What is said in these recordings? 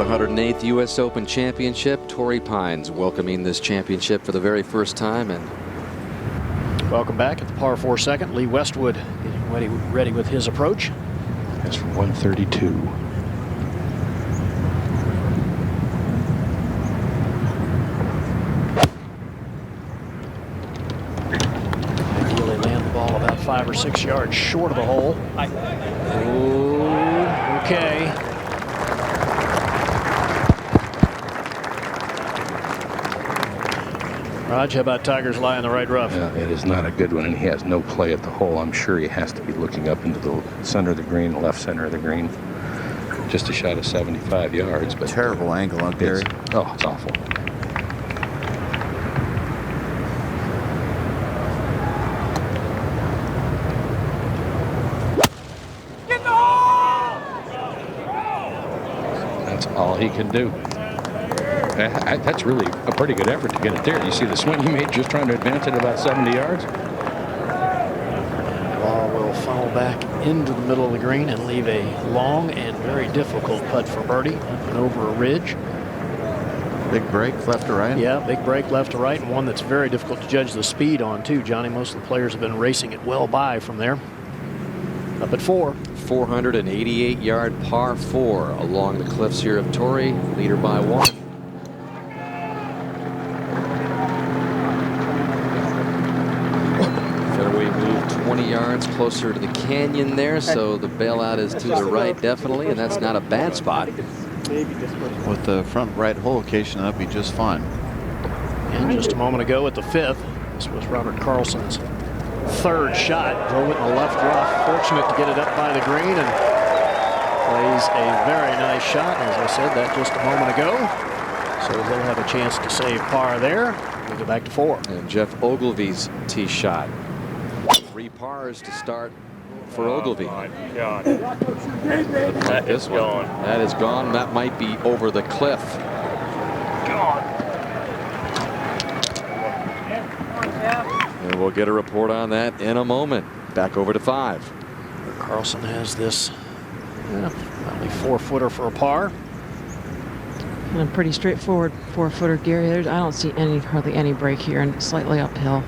108th U.S. Open Championship. Torrey Pines welcoming this championship for the very first time. And welcome back at the par 4 second. Lee Westwood getting ready with his approach. That's from 132. Really land the ball about 5 or 6 yards short of the hole. Ooh, okay. Raj, how about Tiger's lie in the right rough? It is not a good one, and he has no play at the hole. I'm sure he has to be looking up into the center of the green, left center of the green. Just a shot of 75 yards. But terrible angle on Gary. Oh, it's awful. Get the hole! That's all he can do. That's really a pretty good effort to get it there. You see the swing he made just trying to advance it about 70 yards. The ball will funnel back into the middle of the green and leave a long and very difficult putt for birdie up and over a ridge. Big break left to right. Yeah, big break left to right, and one that's very difficult to judge the speed on too, Johnny. Most of the players have been racing it well by from there. Up at 4. 488-yard par 4 along the cliffs here of Torrey, leader by 1. Fairway moved 20 yards closer to the canyon there, so the bailout is to the right definitely, and that's not a bad spot. With the front right hole location, that'd be just fine. And just a moment ago at the 5th, this was Robert Carlson's 3rd shot. Drove it in the left rough. Fortunate to get it up by the green and plays a very nice shot. As I said that just a moment ago. So he'll have a chance to save par there. We'll go back to 4. And Jeff Ogilvy's tee shot. 3 pars to start for Ogilvy. Oh my God. That is gone. That is gone. That might be over the cliff. And we'll get a report on that in a moment. Back over to 5. Carlson has this probably 4-footer for a par. And a pretty straightforward 4-footer, Gary. I don't see hardly any break here, and slightly uphill.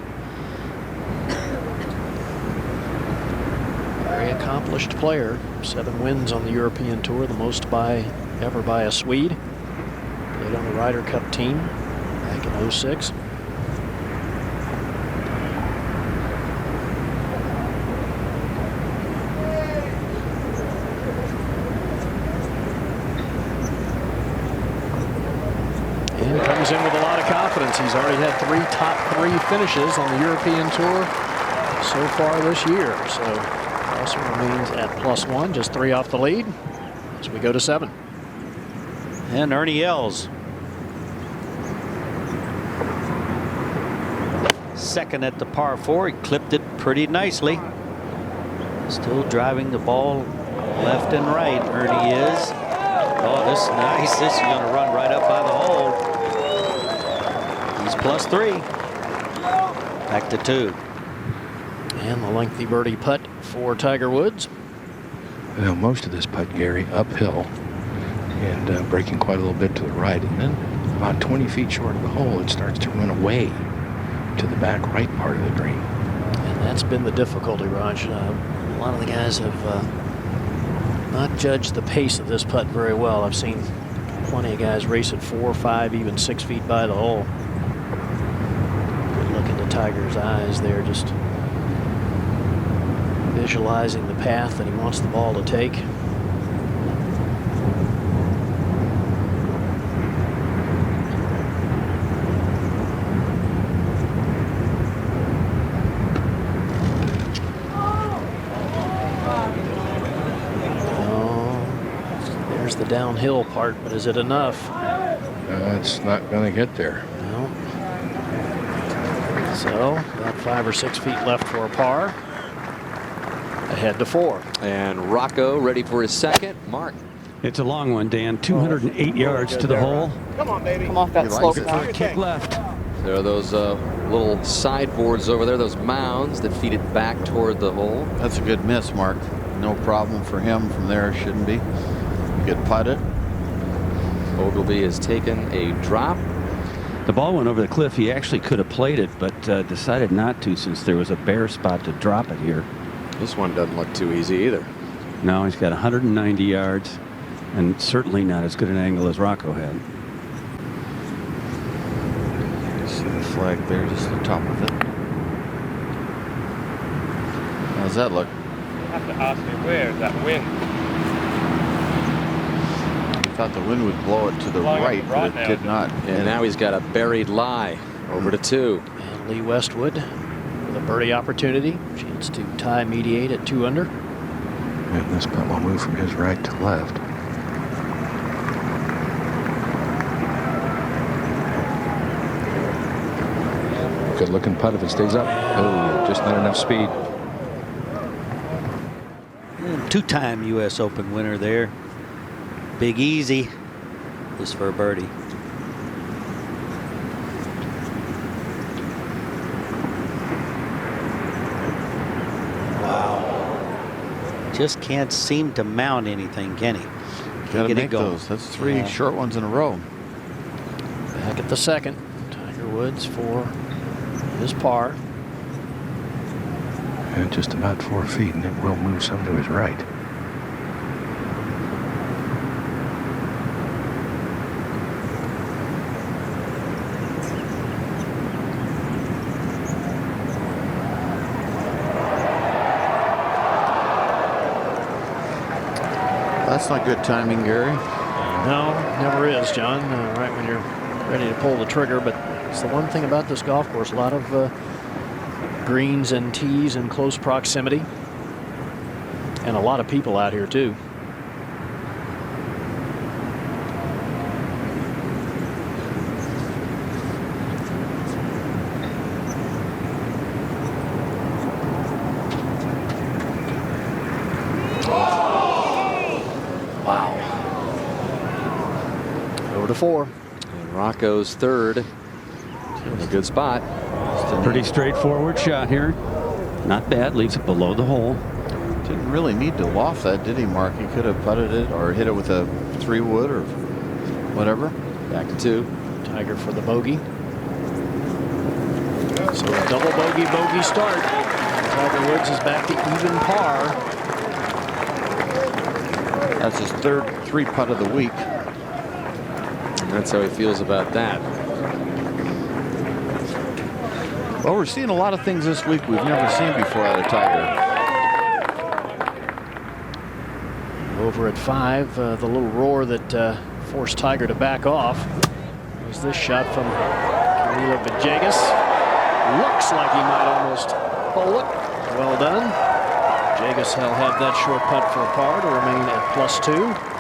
Very accomplished player. 7 wins on the European Tour, the most ever by a Swede. Played on the Ryder Cup team back in '06. And comes in with a lot of confidence. He's already had 3 top 3 finishes on the European Tour so far this year. So Carlson remains at +1, just 3 off the lead as we go to 7. And Ernie Els. Second at the par 4. He clipped it pretty nicely. Still driving the ball left and right. Ernie is. Oh, this is nice. This is going to run right up by the hole. He's +3. Back to 2. And the lengthy birdie putt for Tiger Woods. You know, most of this putt, Gary, uphill and breaking quite a little bit to the right. And then about 20 feet short of the hole, it starts to run away to the back right part of the green. And that's been the difficulty, Raj. A lot of the guys have not judged the pace of this putt very well. I've seen plenty of guys race at 4, 5, even 6 feet by the hole. Good look into Tiger's eyes there, just visualizing the path that he wants the ball to take. There's the downhill part, but is it enough? It's not going to get there. No. So about 5 or 6 feet left for a par. Ahead to 4. And Rocco ready for his second. Mark. It's a long one, Dan. 208 yards to the hole. Come on, baby. Come off that slope. Kick left. There are those little sideboards over there, those mounds that feed it back toward the hole. That's a good miss, Mark. No problem for him from there. Shouldn't be. Good putted. Ogilvy has taken a drop. The ball went over the cliff. He actually could have played it, but decided not to since there was a bare spot to drop it here. This one doesn't look too easy either. Now he's got 190 yards and certainly not as good an angle as Rocco had. See the flag there, just the top of it. How's that look? You have to ask me where is that wind? I thought the wind would blow it to the Blowing right, it but right it now. did not. And now he's got a buried lie over to 2. And Lee Westwood with a birdie opportunity. Chance to tie mediate at 2 under. And this putt will move from his right to left. Good looking putt if it stays up. Oh, just not enough speed. Two-time U.S. Open winner there. Big Easy. Just for a birdie. Wow. Just can't seem to mount anything, can he? Got to get it make going. those. That's 3 Yeah. short ones in a row. Back at the second. Tiger Woods for his par. And just about 4 feet, and it will move some to his right. That's not good timing, Gary. No, never is, John. Right when you're ready to pull the trigger. But it's the one thing about this golf course. A lot of greens and tees in close proximity. And a lot of people out here, too. Wow. Over to 4. And Rocco's 3rd. In a good spot. Pretty straightforward shot here. Not bad. Leaves it below the hole. Didn't really need to loft that, did he, Mark? He could have putted it or hit it with a 3-wood or whatever. Back to 2. Tiger for the bogey. So a double bogey start. Tiger Woods is back to even par. That's his 3rd 3-putt of the week. And that's how he feels about that. Well, we're seeing a lot of things this week we've never seen before out of Tiger. Over at 5, the little roar that forced Tiger to back off was this shot from Camilo Villegas. Looks like he might almost hole it. Well done. Villegas will have that short putt for a par to remain at +2.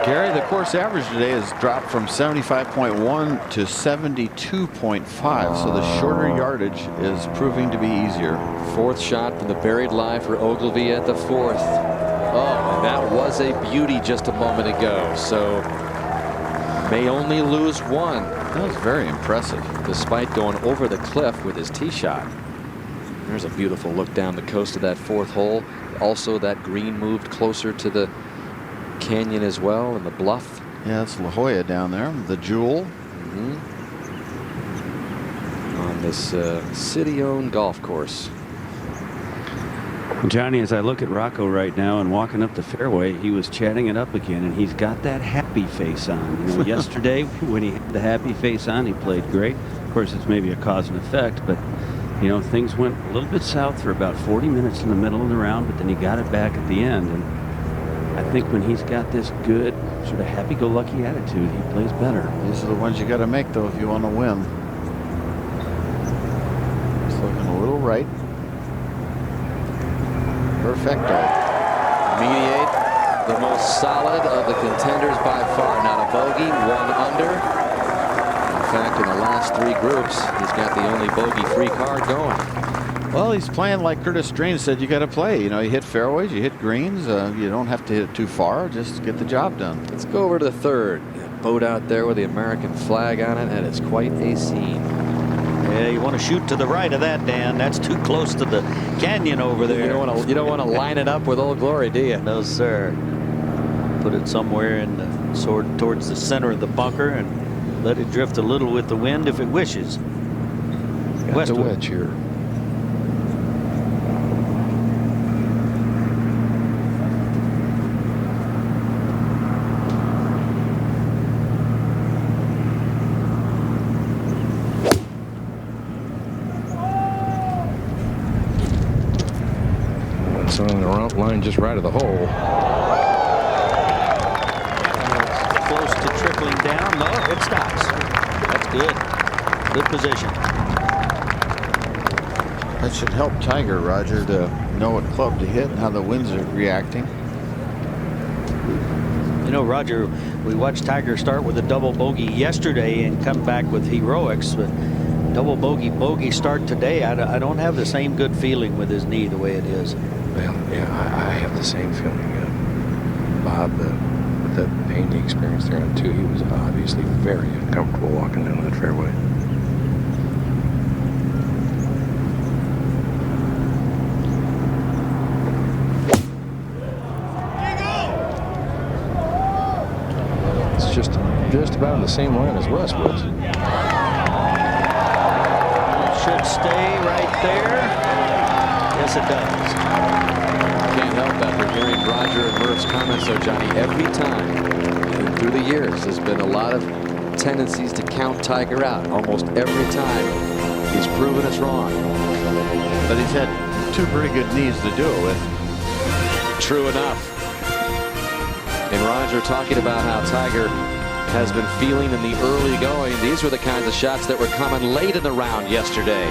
Gary, the course average today has dropped from 75.1 to 72.5, so the shorter yardage is proving to be easier. 4th shot from the buried lie for Ogilvy at the 4th. Oh, and that was a beauty just a moment ago. So may only lose 1. That was very impressive. Despite going over the cliff with his tee shot. There's a beautiful look down the coast of that 4th hole. Also, that green moved closer to the canyon as well, and the bluff. Yeah, it's La Jolla down there, the Jewel. On this city-owned golf course. Johnny, as I look at Rocco right now and walking up the fairway, he was chatting it up again, and he's got that happy face on. You know, yesterday when he had the happy face on, he played great. Of course, it's maybe a cause and effect, but you know, things went a little bit south for about 40 minutes in the middle of the round, but then he got it back at the end. And I think when he's got this good, sort of happy-go-lucky attitude, he plays better. These are the ones you got to make, though, if you want to win. He's looking a little right. Perfecto. Mediate, the most solid of the contenders by far. Not a bogey, 1 under. In fact, in the last 3 groups, he's got the only bogey-free card going. Well, he's playing like Curtis Strange said you got to play. You know, you hit fairways, you hit greens. You don't have to hit it too far. Just get the job done. Let's go over to the 3rd. That boat out there with the American flag on it, and it's quite a scene. Yeah, you want to shoot to the right of that, Dan. That's too close to the canyon over there. You don't want to line it up with Old Glory, do you? No, sir. Put it somewhere in the Sword towards the center of the bunker and let it drift a little with the wind if it wishes. Got Westwood. the wedge here. It's on the route line just right of the hole. Close to trickling down. No, it stops. That's good. Good position. That should help Tiger, Roger, to know what club to hit and how the winds are reacting. You know, Roger, we watched Tiger start with a double bogey yesterday and come back with heroics, but double bogey start today. I don't have the same good feeling with his knee the way it is. Well, yeah, I have the same feeling. Bob, with the pain he experienced there on 2, he was obviously very uncomfortable walking down that fairway. It's just about in the same line as Westwood's. Should stay right there. Yes, it does. Can't help after hearing Roger and Murph's comments, though, Johnny. Every time and through the years, there's been a lot of tendencies to count Tiger out. Almost every time, he's proven us wrong. But he's had 2 pretty good knees to do it with. True enough. And Roger talking about how Tiger has been feeling in the early going. These were the kinds of shots that were coming late in the round yesterday.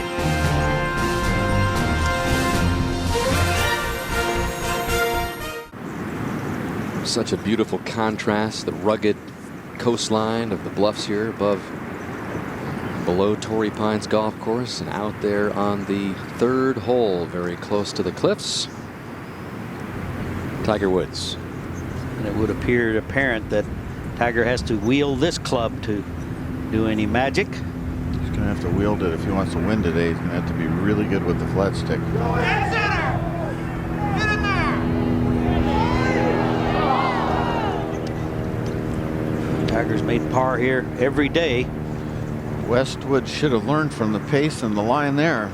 Such a beautiful contrast, the rugged coastline of the bluffs here below Torrey Pines Golf Course, and out there on the 3rd hole, very close to the cliffs, Tiger Woods. And it would appear apparent that Tiger has to wield this club to do any magic. He's going to have to wield it if he wants to win today. He's going to have to be really good with the flat stick. Tiger's made par here every day. Westwood should have learned from the pace and the line there.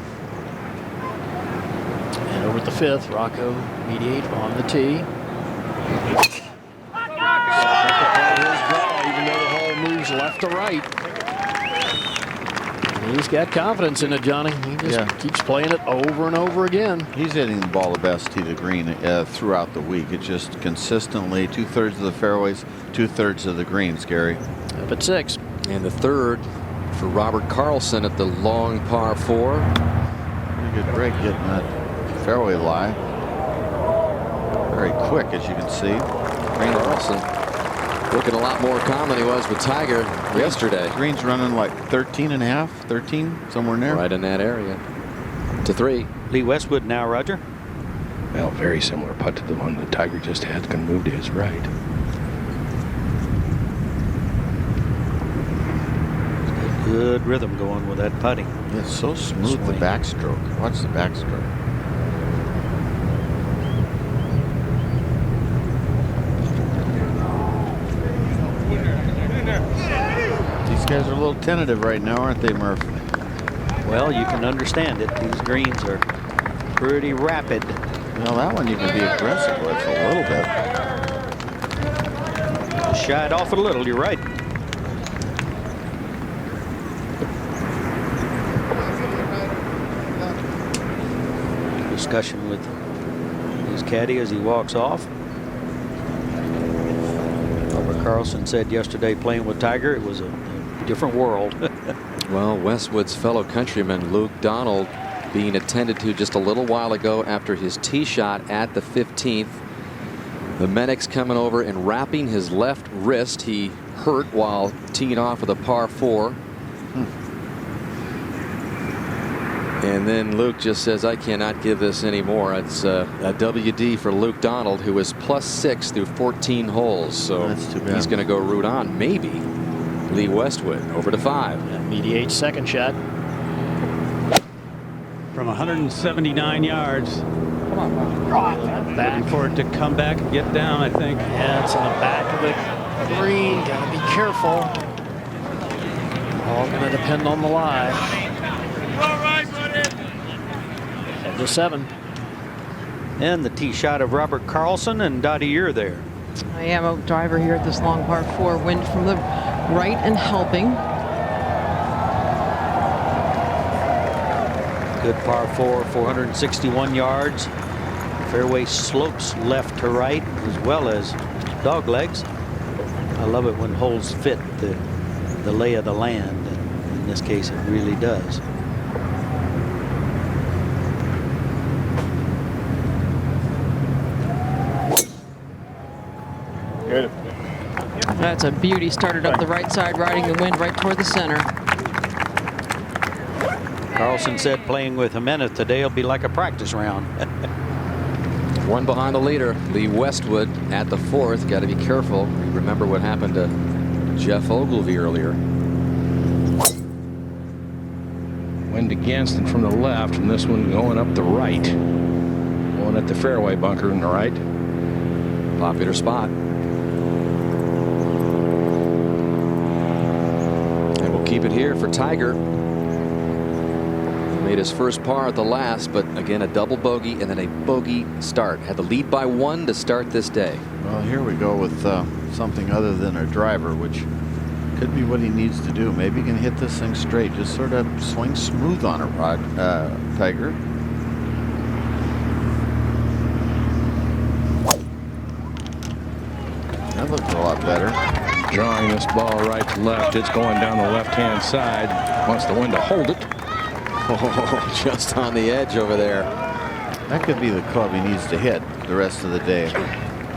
And over at the 5th, Rocco Mediate on the tee. Even though the hole moves left to right. And he's got confidence in it, Johnny. He just keeps playing it over and over again. He's hitting the ball the best tee to green throughout the week. It's just consistently 2/3 of the fairways, 2/3 of the greens, Gary. Up at 6. And the 3rd for Robert Carlson at the long par 4. Pretty good break getting that fairway lie. Very quick, as you can see. Carlson looking a lot more calm than he was with Tiger yesterday. Green's running like 13.5, 13, somewhere in there. Right in that area. To 3. Lee Westwood now, Roger. Well, very similar putt to the one that Tiger just had. Going to move to his right. Good rhythm going with that putting. It's so smooth, the backstroke. Watch the backstroke. These guys are a little tentative right now, aren't they, Murph? Well, you can understand it. These greens are pretty rapid. Well, that one you can be aggressive with a little bit. Shied off it a little, you're right. Discussion with his caddy as he walks off. Robert Carlson said yesterday playing with Tiger, it was a different world. Well, Westwood's fellow countryman Luke Donald being attended to just a little while ago after his tee shot at the 15th. The medics coming over and wrapping his left wrist. He hurt while teeing off with a par 4. And then Luke just says, I cannot give this anymore. It's a WD for Luke Donald, who is +6 through 14 holes. So that's too bad. He's going to go root on, maybe, Lee Westwood over to 5. And Mediate's second shot. From 179 yards. Back. Looking for it to come back and get down, I think. Yeah, it's in the back of the Green, gotta be careful. All gonna depend on the lie. Head to 7. And the tee shot of Robert Carlson, and Dottie, you're there. I am a driver here at this long par 4. Wind from the right and helping. Good par 4, 461 yards. Fairway slopes left to right as well as dog legs. I love it when holes fit the lay of the land. And in this case, it really does. Good. That's a beauty. Started up the right side, riding the wind right toward the center. Carlson said playing with Jimenez today will be like a practice round. One behind the leader, Lee Westwood at the 4th. Got to be careful. You remember what happened to Jeff Ogilvy earlier. Wind against and from the left, and this one going up the right. Going at the fairway bunker in the right. Popular spot. And we'll keep it here for Tiger. Made his first par at the last, but again a double bogey and then a bogey start. Had the lead by 1 to start this day. Well, here we go with something other than a driver, which could be what he needs to do. Maybe he can hit this thing straight. Just sort of swing smooth on it, Tiger. That looked a lot better. Drawing this ball right to left. It's going down the left-hand side. Wants the wind to hold it. Oh, just on the edge over there. That could be the club he needs to hit the rest of the day.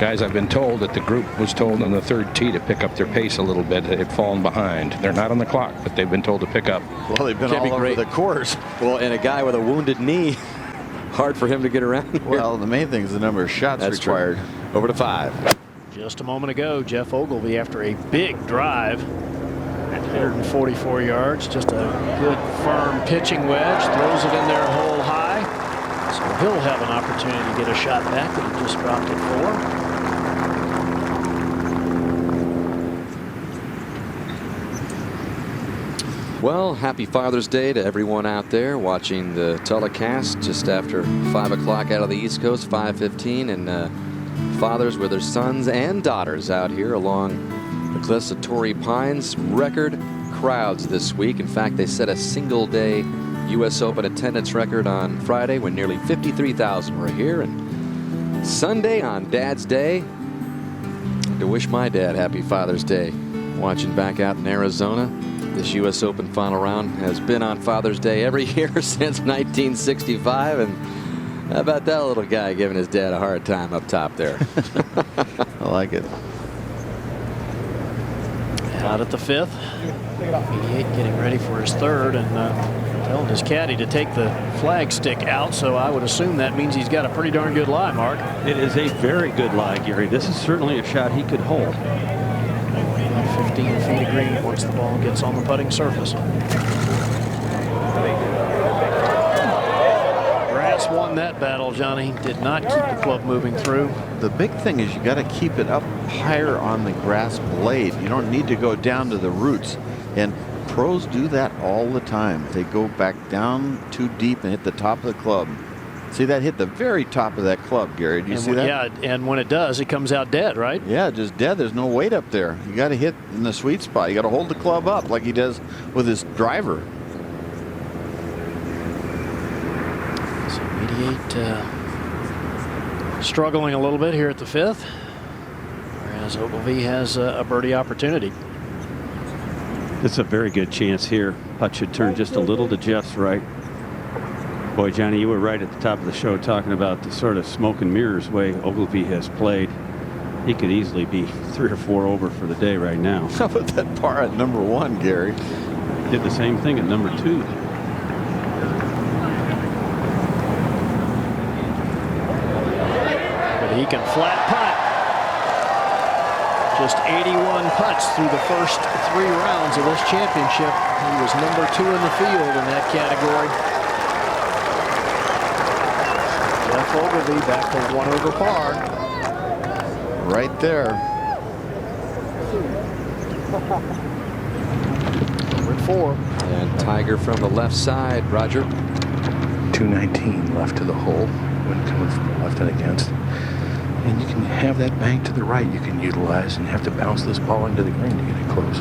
Guys, I've been told that the group was told on the 3rd tee to pick up their pace a little bit. They'd fallen behind. They're not on the clock, but they've been told to pick up. Well, they've been Can't be all over great. the course. Well, and a guy with a wounded knee. Hard for him to get around here. Well, the main thing is the number of shots That's required. true. Over to 5. Just a moment ago, Jeff Ogilvy, after a big drive, 144 yards, just a good firm pitching wedge, throws it in there hole high. So he'll have an opportunity to get a shot back that he just dropped it for. Well, happy Father's Day to everyone out there watching the telecast just after 5 o'clock out of the East Coast, 5:15, and fathers with their sons and daughters out here along the cliffs of Torrey Pines. Record crowds this week. In fact, they set a single-day U.S. Open attendance record on Friday when nearly 53,000 were here. And Sunday on Dad's Day, to wish my dad happy Father's Day. Watching back out in Arizona. This U.S. Open final round has been on Father's Day every year since 1965. And how about that little guy giving his dad a hard time up top there? I like it. Out at the 5th. 88 getting ready for his 3rd and telling his caddy to take the flag stick out. So I would assume that means he's got a pretty darn good lie, Mark. It is a very good lie, Gary. This is certainly a shot he could hold. 15 feet of green once the ball gets on the putting surface. Grass won that battle, Johnny. Did not keep the club moving through. The big thing is you got to keep it up higher on the grass blade. You don't need to go down to the roots. And pros do that all the time. They go back down too deep and hit the top of the club. See, that hit the very top of that club, Gary. Do you see that? Yeah, and when it does, it comes out dead, right? Yeah, just dead. There's no weight up there. You got to hit in the sweet spot. You got to hold the club up like he does with his driver. So 88 struggling a little bit here at the 5th, whereas Ogilvy has a birdie opportunity. It's a very good chance here. Putt should turn just a little to Jeff's right. Boy, Johnny, you were right at the top of the show talking about the sort of smoke and mirrors way Ogilvy has played. He could easily be 3 or 4 over for the day right now. How about that par at number 1, Gary? Did the same thing at number 2. But he can flat putt. Just 81 putts through the first 3 rounds of this championship. He was number 2 in the field in that category. Jeff Ogilvy back to 1 over par. Right there. Over at 4. And Tiger from the left side, Roger. 219 left to the hole. Wind coming from the left and against. And you can have that bank to the right you can utilize, and you have to bounce this ball into the green to get it close.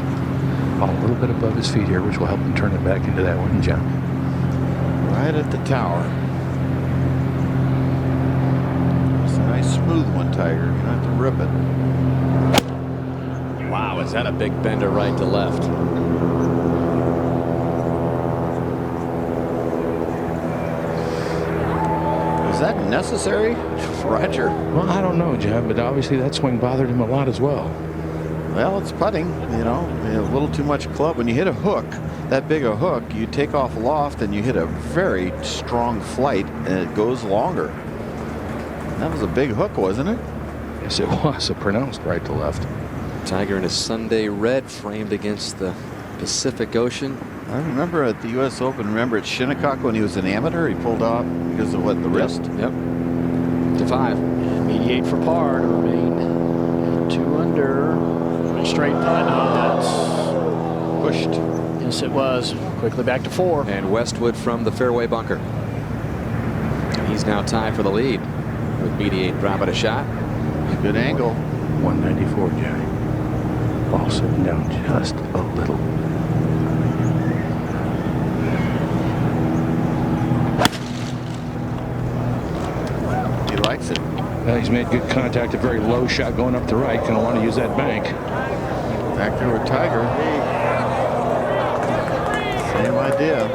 Ball a little bit above his feet here, which will help him turn it back into that one, John. Right at the tower. It's a nice smooth one, Tiger. You don't have to rip it. Wow, is that a big bender right to left? Is that necessary, Roger? Well, I don't know, John, but obviously that swing bothered him a lot as well. Well, it's putting, you know, a little too much club. When you hit a hook, that big a hook, you take off loft and you hit a very strong flight and it goes longer. That was a big hook, wasn't it? Yes, it was a pronounced right to left. Tiger in his Sunday red framed against the Pacific Ocean. I remember at the U.S. Open, remember at Shinnecock when he was an amateur, he pulled off because of what, the wrist? Yep. To 5. And mediate for par to remain 2 under. Straight putt. No, that's Pushed. Yes, it was. Quickly back to 4. And Westwood from the fairway bunker. And he's now tied for the lead with mediate dropping a shot. Good angle. 194, Johnny. Ball sitting down just a little. He likes it. Well, he's made good contact. A very low shot going up the right. Going to want to use that bank. Back there with Tiger. Same idea.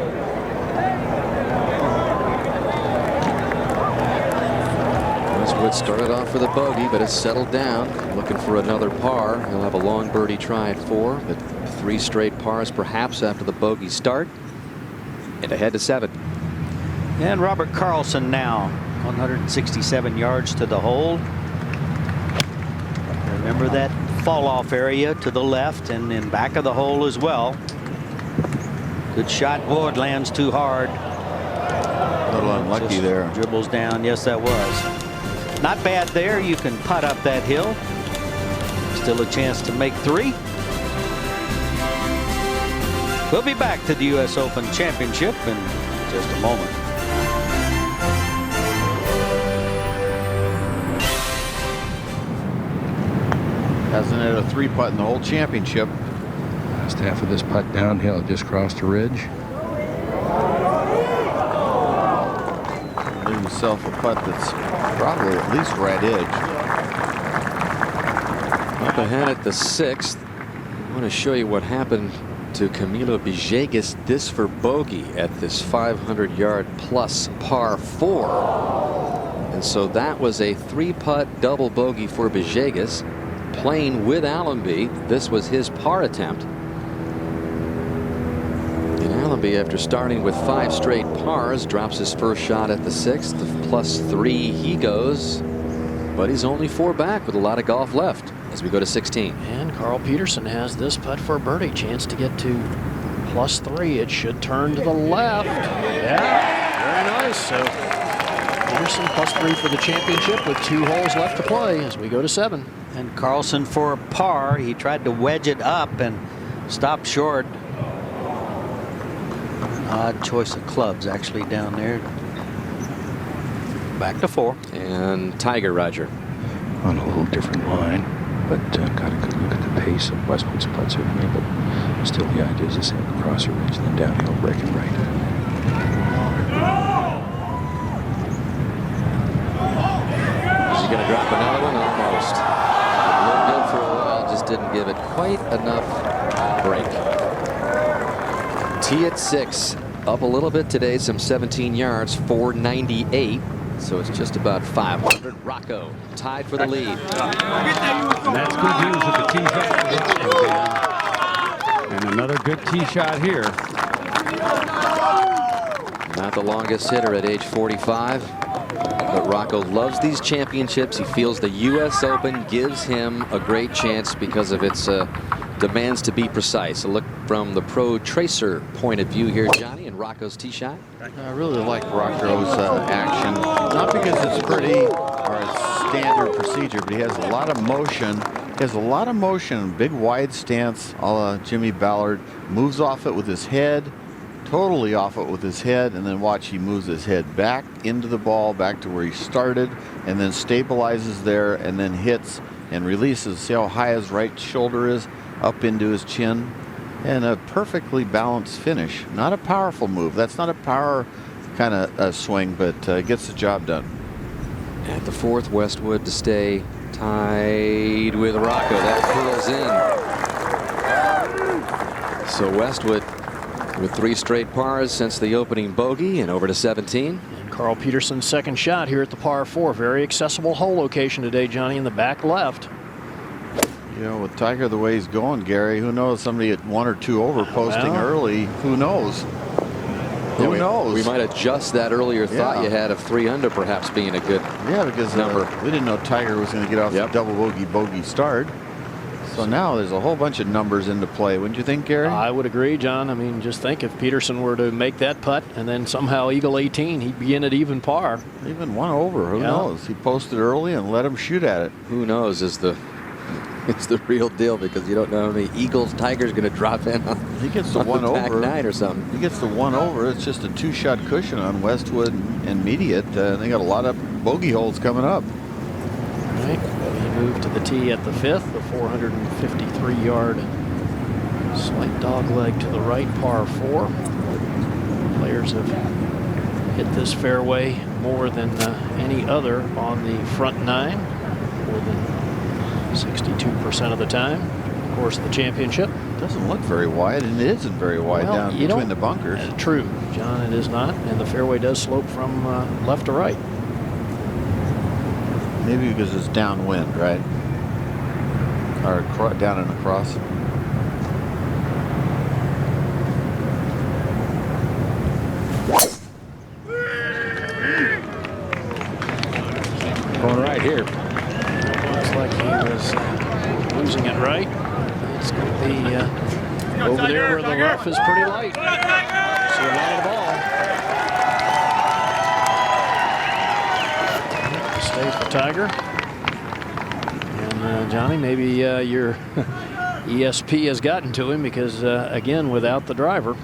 Westwood started off with a bogey, but has settled down, looking for another par. He'll have a long birdie try at 4, but 3 straight pars perhaps after the bogey start. And ahead to 7. And Robert Carlson now 167 yards to the hole. Remember that fall off area to the left and in back of the hole as well. Good shot. Oh, it lands too hard. A little unlucky Just there. Dribbles down. Yes, that was. Not bad there. You can putt up that hill. Still a chance to make 3. We'll be back to the U.S. Open Championship in just a moment. Hasn't had a 3-putt in the whole championship. Last half of this putt downhill, just crossed the ridge. Leave himself a putt that's probably at least right edge. Up ahead at the 6th. I want to show you what happened to Camilo Villegas. This for bogey at this 500-yard plus par 4. And so that was a 3-putt double bogey for Villegas. Playing with Allenby, this was his par attempt. And Allenby, after starting with 5 straight pars, drops his first shot at the 6th. +3 he goes, but he's only 4 back with a lot of golf left as we go to 16. And Carl Peterson has this putt for a birdie. Chance to get to +3. It should turn to the left. Yeah, very nice. So Peterson +3 for the championship with 2 holes left to play as we go to 7. And Carlson for a par. He tried to wedge it up and stopped short. Odd choice of clubs actually down there. Back to 4. And Tiger, Roger. On a little different line, but got a good look at the pace of Westwood's putt certainly, but still the idea is the same. Across the ridge, then downhill, breaking right. Is he going to drop another one? Almost. It looked good for a while, just didn't give it quite enough break. Tee at 6, up a little bit today, some 17 yards, 498. So it's just about 500. Rocco tied for the lead. And that's good news at the tee shot. And another good tee shot here. Not the longest hitter at age 45. But Rocco loves these championships. He feels the U.S. Open gives him a great chance because of its demands to be precise. A look from the Pro Tracer point of view here, Johnny, and Rocco's tee shot. I really like Rocco's action, not because it's pretty or it's standard procedure, but he has a lot of motion He has a lot of motion, big wide stance, a la Jimmy Ballard. Moves off it with his head, totally off it with his head, and then watch, he moves his head back into the ball, back to where he started, and then stabilizes there, and then hits and releases. See how high his right shoulder is, up into his chin, and a perfectly balanced finish. Not a powerful move. That's not a power kind of swing, but gets the job done. At the fourth, Westwood to stay tied with Rocco. That curls in. So Westwood with 3 straight pars since the opening bogey and over to 17. And Carl Peterson's second shot here at the par 4. Very accessible hole location today, Johnny, in the back left. You know, with Tiger the way he's going, Gary, who knows? Somebody at 1 or 2 over posting early. Who knows? Who knows? We might adjust that earlier thought you had of 3 under perhaps being a good because number. We didn't know Tiger was going to get off the double bogey start. So now there's a whole bunch of numbers into play. Wouldn't you think, Gary? I would agree, John. I mean, just think if Peterson were to make that putt and then somehow eagle 18, he'd be in at even par. Even 1 over. Who knows? He posted early and let him shoot at it. Who knows is the real deal, because you don't know how many eagles Tiger's going to drop in on. He gets the 1 back over. 9 or something. He gets the 1 over. It's just a 2-shot cushion on Westwood and Mediate. They got a lot of bogey holes coming up. All right. We move to the tee at the 5th, the 453-yard slight dog leg to the right, par 4. Players have hit this fairway more than any other on the front 9, more than 62% of the time. Of course, the championship doesn't look very wide, and it isn't very wide down between the bunkers. True, John, it is not, and the fairway does slope from left to right. Maybe because it's downwind, right? Or down and across. Going right here. Looks like he was losing it right. It's going to be over there where the rough is pretty light. So a lot of the ball. Stay for Tiger. And Johnny, maybe your ESP has gotten to him because, again, without the driver.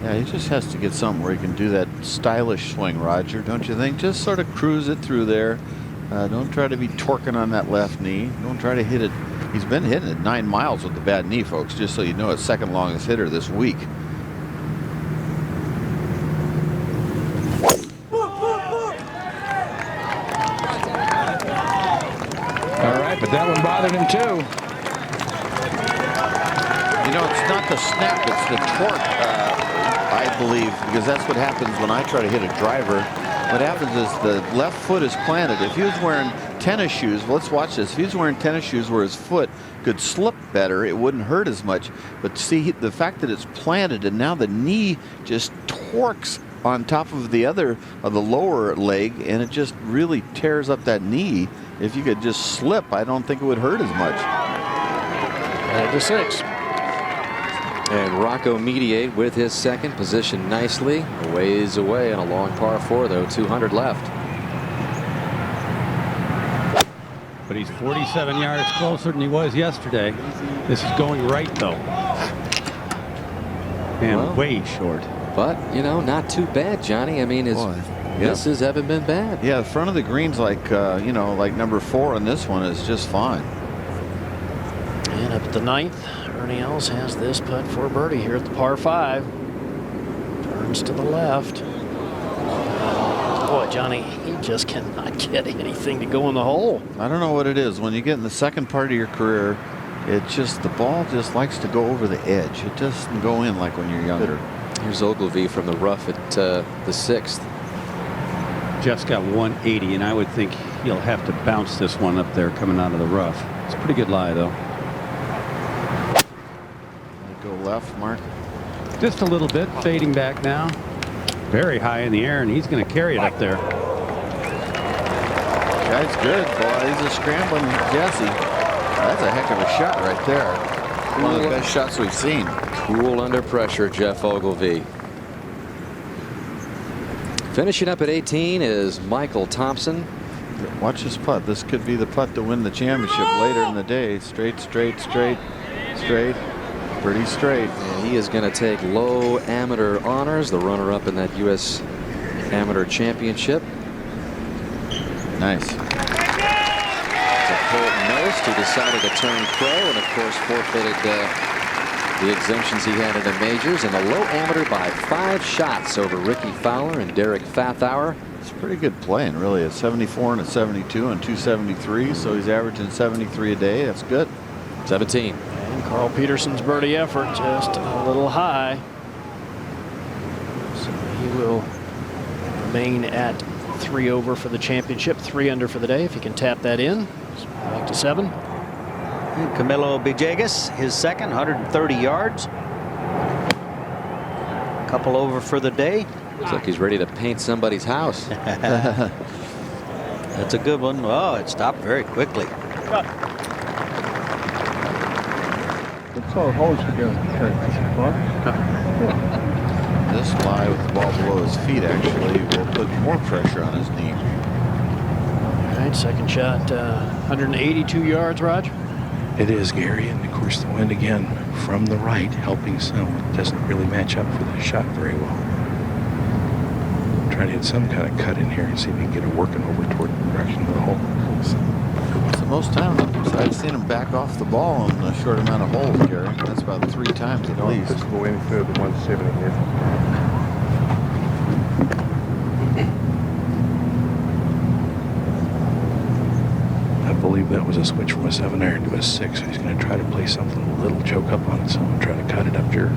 Yeah, he just has to get something where he can do that stylish swing, Roger, don't you think? Just sort of cruise it through there. Don't try to be torquing on that left knee. Don't try to hit it. He's been hitting it 9 miles with the bad knee, folks, just so you know, his second longest hitter this week. All right, but that one bothered him too. You know, it's not the snap, it's the torque, I believe, because that's what happens when I try to hit a driver. What happens is the left foot is planted. If he was wearing tennis shoes, well, let's watch this. If he was wearing tennis shoes where his foot could slip better, it wouldn't hurt as much. But see, the fact that it's planted and now the knee just torques on top of the lower leg, and it just really tears up that knee. If you could just slip, I don't think it would hurt as much. At the 6. And Rocco Mediate with his second, position nicely, a ways away on a long par 4, though, 200 left. But he's 47 yards closer than he was yesterday. This is going right, though. And way short. But, you know, not too bad, Johnny. I mean, his misses haven't been bad. Yeah, the front of the green's like, you know, like number 4 on this one is just fine. And up at the 9th, Ernie Els has this putt for birdie here at the par 5. Turns to the left. Boy, Johnny, he just cannot get anything to go in the hole. I don't know what it is. When you get in the second part of your career, the ball just likes to go over the edge. It doesn't go in like when you're younger. Here's Ogilvy from the rough at the 6th. Jeff's got 180, and I would think he'll have to bounce this one up there coming out of the rough. It's a pretty good lie, though. Go left, Mark. Just a little bit, fading back now. Very high in the air, and he's going to carry it up there. Guy's good, boy. He's a scrambling Jesse. That's a heck of a shot right there. One of the best shots we've seen. Cool under pressure, Jeff Ogilvy. Finishing up at 18 is Michael Thompson. Watch this putt. This could be the putt to win the championship later in the day. Straight, straight, straight, straight. Pretty straight. And he is going to take low amateur honors, the runner-up in that U.S. Amateur Championship. Nice. To Colton Nost, who decided to turn pro and, of course, forfeited the exemptions he had in the majors, and a low amateur by 5 shots over Ricky Fowler and Derek Fathauer. It's pretty good playing, really. At 74 and a 72 and 273, so he's averaging 73 a day. That's good. 17. And Carl Peterson's birdie effort just a little high. So he will remain at 3 over for the championship, 3 under for the day if he can tap that in. So back to 7. And Camilo Villegas, his second, 130 yards. Couple over for the day. Looks like he's ready to paint somebody's house. That's a good one. Oh, it stopped very quickly. This lie with the ball below his feet actually will put more pressure on his knee. All right, second shot, 182 yards, Roger. It is, Gary, and of course the wind again from the right helping some. It doesn't really match up for the shot very well. Trying to hit some kind of cut in here and see if we can get it working over toward the direction of the hole. It's the most times I've seen him back off the ball in a short amount of holes, Gary. That's about 3 times at least. This will go in further 170 here. I believe that was a switch from a 7-iron to a 6. So he's going to try to play something a little choke up on it, so I'm trying to cut it up here.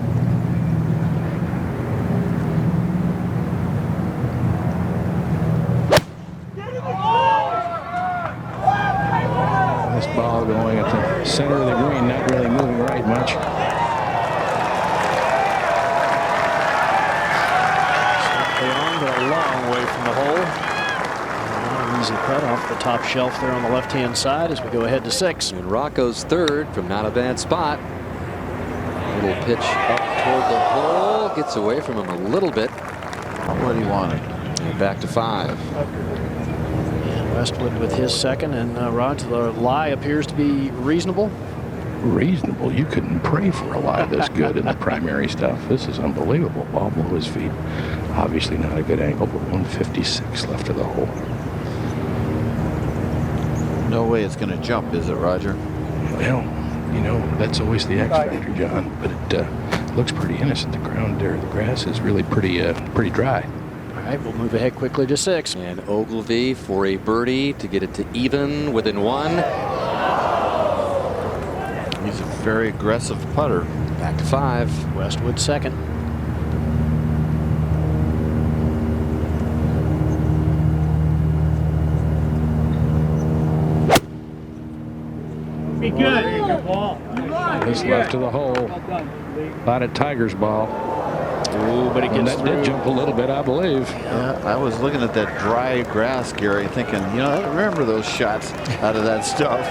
This ball going at the center of the green, not really moving right much. Slightly on, but a long way from the hole. Not an easy putt off the top shelf there on the left-hand side as we go ahead to 6. And Rocco's third from not a bad spot. Little pitch up toward the hole. Gets away from him a little bit. What he wanted. And back to 5. And Westwood with his second, and Rod, the lie appears to be reasonable. Reasonable. You couldn't pray for a lie this good in the primary stuff. This is unbelievable. Ball below his feet. Obviously not a good angle, but 156 left of the hole. No way it's going to jump, is it, Roger? Well, you know, that's always the X factor, John, but it looks pretty innocent. The ground there, the grass is really pretty dry. All right, we'll move ahead quickly to 6. And Ogilvy for a birdie to get it to even within 1. He's a very aggressive putter. Back to 5. Westwood second. Be good. This left of the hole. About a Tiger's ball. Ooh, but it And gets that through. did jump a little bit, I believe. Yeah, I was looking at that dry grass, Gary, thinking, you know, I remember those shots out of that stuff.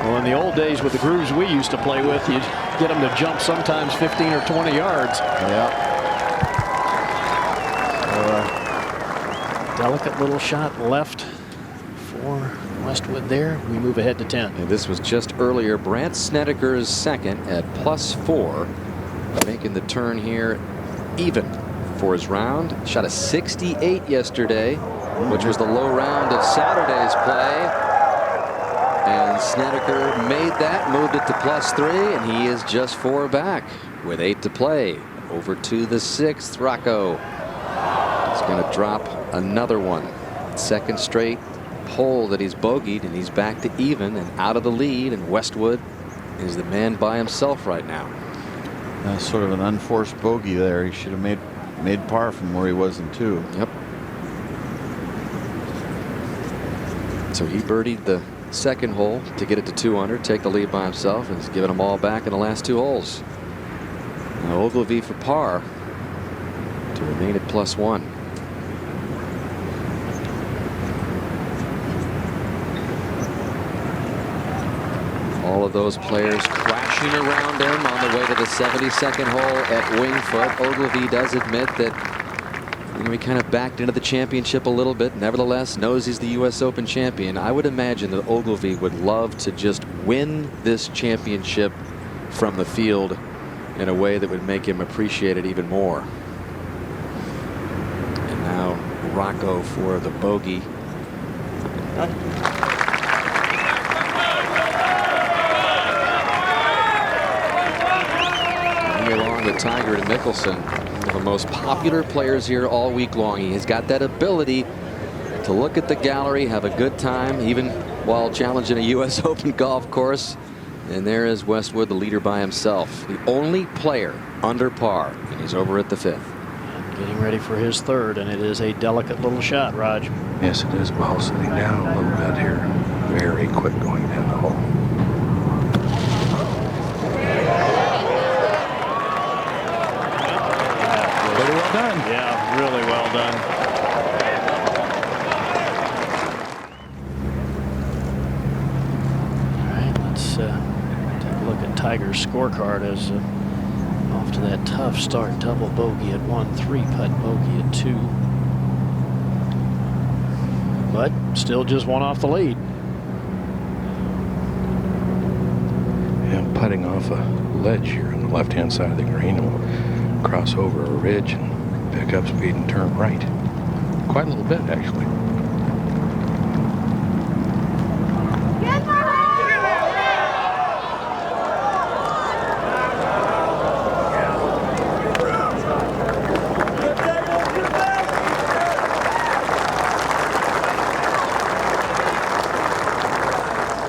Well, in the old days with the grooves we used to play with, you'd get them to jump sometimes 15 or 20 yards. Yeah. Delicate little shot left for Westwood there. We move ahead to 10. And this was just earlier. Brandt Snedeker's second at +4. Making the turn here even for his round. Shot a 68 yesterday, which was the low round of Saturday's play. And Snedeker made that, moved it to +3, and he is just 4 back with 8 to play. Over to the 6th, Rocco. He's going to drop another one. Second straight hole that he's bogeyed, and he's back to even and out of the lead, and Westwood is the man by himself right now. Sort of an unforced bogey there. He should have made par from where he was in 2. Yep. So he birdied the second hole to get it to 2 under, take the lead by himself, and he's given them all back in the last 2 holes. Now Ogilvy for par to remain at +1. All of those players crashing around him on the way to the 72nd hole at Wingfoot. Ogilvy does admit that going to be kind of backed into the championship a little bit. Nevertheless, knows he's the U.S. Open champion. I would imagine that Ogilvy would love to just win this championship from the field in a way that would make him appreciate it even more. And now Rocco for the bogey. Along with Tiger and Mickelson, one of the most popular players here all week long. He has got that ability to look at the gallery, have a good time, even while challenging a U.S. Open golf course. And there is Westwood, the leader by himself, the only player under par, and he's over at the 5th. Getting ready for his 3rd, and it is a delicate little shot, Raj. Yes, it is. Ball sitting down a little bit here. Very quick going down the hole. Very well done. Yeah, really well done. All right, let's take a look at Tiger's scorecard as off to that tough start. Double bogey at 1, 3-putt bogey at 2. But still just 1 off the lead. Yeah, putting off a ledge here on the left-hand side of the green. Will cross over a ridge and pick up speed and turn right. Quite a little bit, actually.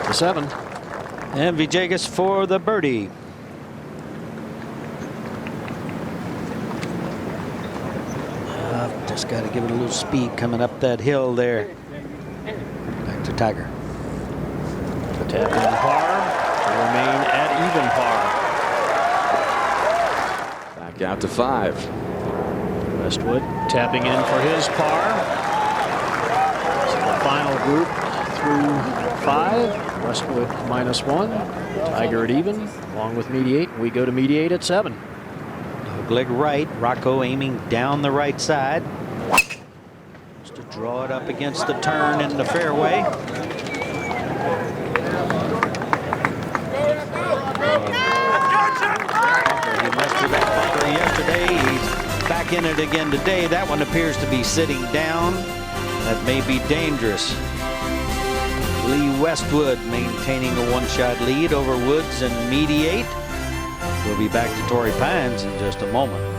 To 7. And Villegas for the birdie. Just got to give it a little speed coming up that hill there. Back to Tiger. Tap in par to remain at even par. Back out to 5. Westwood tapping in for his par. So the final group through 5. Westwood -1. Tiger at even, along with mediate. We go to mediate at 7. Leg right. Rocco aiming down the right side. Just to draw it up against the turn in the fairway. He messed with that bunker yesterday. He's back in it again today. That one appears to be sitting down. That may be dangerous. Lee Westwood maintaining a 1-shot lead over Woods and mediate. We'll be back to Torrey Pines in just a moment.